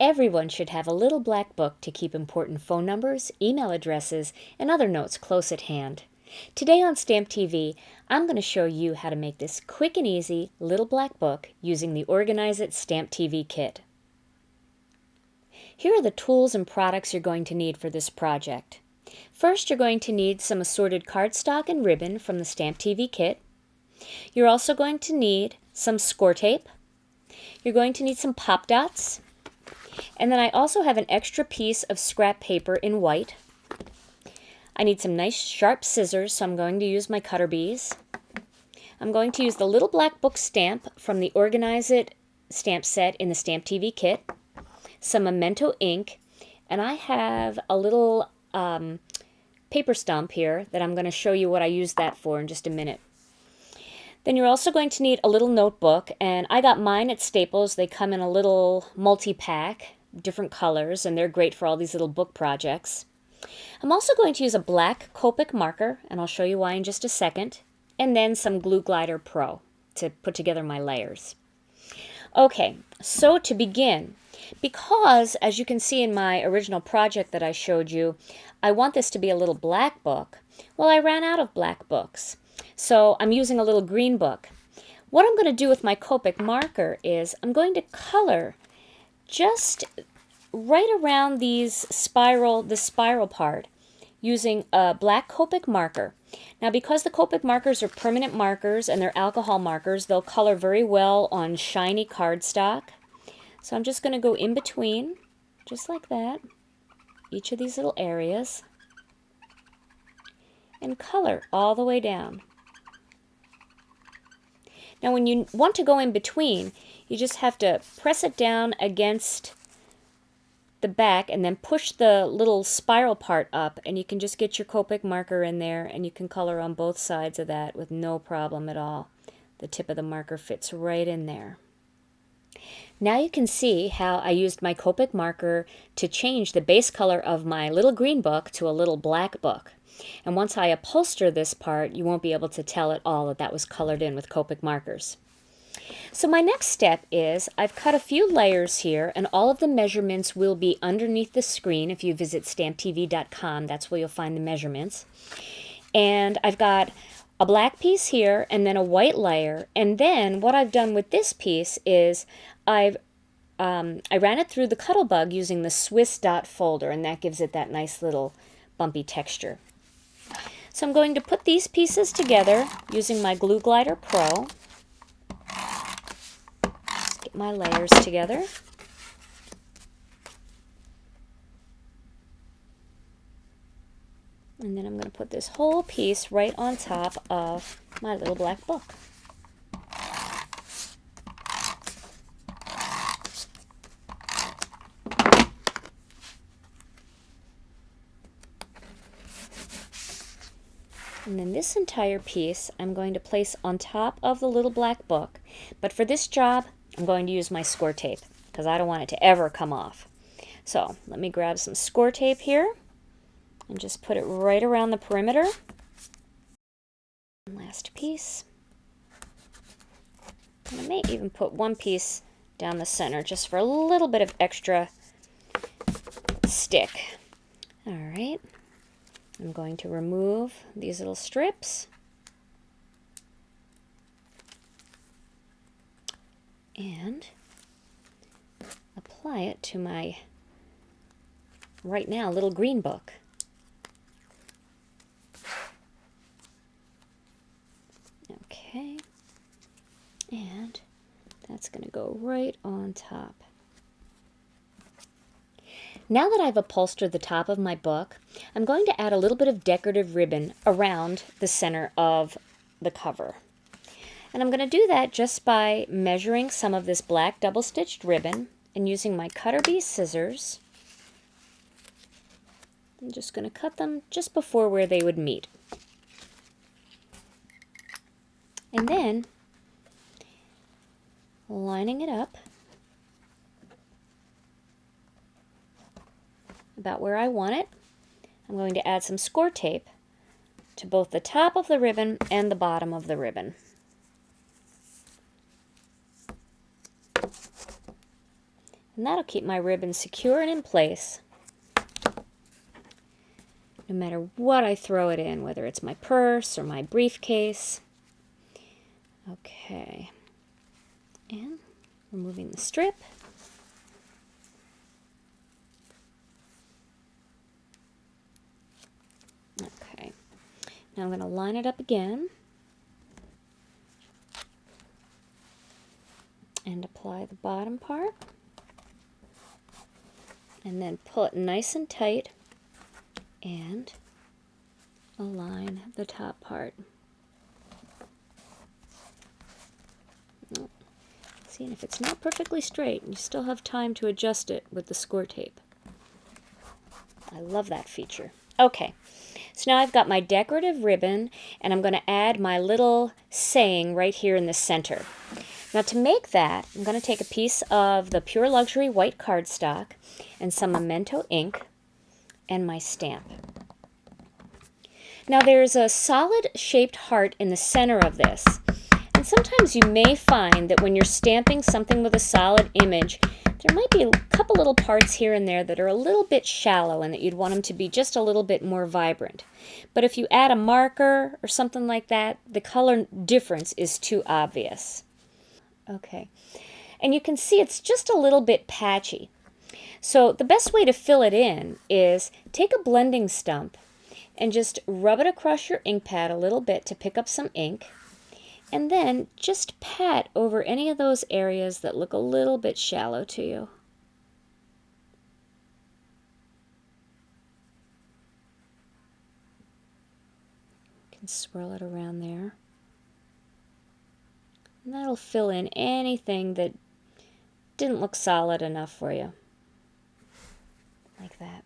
Everyone should have a little black book to keep important phone numbers, email addresses, and other notes close at hand. Today on Stamp TV, I'm going to show you how to make this quick and easy little black book using the Organize It Stamp TV kit. Here are the tools and products you're going to need for this project. First, you're going to need some assorted cardstock and ribbon from the Stamp TV kit. You're also going to need some score tape. You're going to need some pop dots. And then I also have an extra piece of scrap paper in white. I need some nice sharp scissors, so I'm going to use my cutter bees. I'm going to use the little black book stamp from the Organize It stamp set in the Stamp TV kit, some Memento ink, and I have a little paper stump here that I'm going to show you what I use that for in just a minute. Then you're also going to need a little notebook, and I got mine at Staples. They come in a little multi-pack, different colors, and they're great for all these little book projects. I'm also going to use a black Copic marker, and I'll show you why in just a second, and then some Glue Glider Pro to put together my layers. Okay, so to begin, because as you can see in my original project that I showed you, I want this to be a little black book. Well, I ran out of black books, so I'm using a little green book. What I'm going to do with my Copic marker is I'm going to color just right around the spiral part using a black Copic marker. Now, because the Copic markers are permanent markers and they're alcohol markers, they'll color very well on shiny cardstock. So I'm just going to go in between, just like that, each of these little areas, and color all the way down. Now, when you want to go in between, you just have to press it down against the back and then push the little spiral part up, and you can just get your Copic marker in there and you can color on both sides of that with no problem at all. The tip of the marker fits right in there. Now you can see how I used my Copic marker to change the base color of my little green book to a little black book. And once I upholster this part, you won't be able to tell at all that that was colored in with Copic markers. So my next step is I've cut a few layers here, and all of the measurements will be underneath the screen. If you visit stamptv.com, that's where you'll find the measurements. And I've got a black piece here and then a white layer. And then what I've done with this piece is I ran it through the Cuttlebug using the Swiss dot folder, and that gives it that nice little bumpy texture. So I'm going to put these pieces together using my Glue Glider Pro. Just get my layers together. And then I'm going to put this whole piece right on top of my little black book. And then this entire piece I'm going to place on top of the little black book. But for this job, I'm going to use my score tape because I don't want it to ever come off. So let me grab some score tape here and just put it right around the perimeter. Last piece. And I may even put one piece down the center just for a little bit of extra stick. All right. I'm going to remove these little strips and apply it to my, right now, little green book. Okay, and that's going to go right on top. Now that I've upholstered the top of my book, I'm going to add a little bit of decorative ribbon around the center of the cover. And I'm going to do that just by measuring some of this black double-stitched ribbon and using my cutter bee scissors. I'm just going to cut them just before where they would meet. And then lining it up about where I want it, I'm going to add some score tape to both the top of the ribbon and the bottom of the ribbon. And that'll keep my ribbon secure and in place no matter what I throw it in, whether it's my purse or my briefcase. Okay, and removing the strip. Okay, now I'm going to line it up again and apply the bottom part, and then pull it nice and tight and align the top part. See, and if it's not perfectly straight, you still have time to adjust it with the score tape. I love that feature. Okay, so now I've got my decorative ribbon, and I'm going to add my little saying right here in the center. Now to make that, I'm going to take a piece of the Pure Luxury white cardstock and some Memento ink and my stamp. Now there's a solid shaped heart in the center of this, and sometimes you may find that when you're stamping something with a solid image, there might be a couple little parts here and there that are a little bit shallow and that you'd want them to be just a little bit more vibrant. But if you add a marker or something like that, the color difference is too obvious. Okay, and you can see it's just a little bit patchy. So the best way to fill it in is take a blending stump and just rub it across your ink pad a little bit to pick up some ink, and then just pat over any of those areas that look a little bit shallow to you. You can swirl it around there. And that'll fill in anything that didn't look solid enough for you. Like that.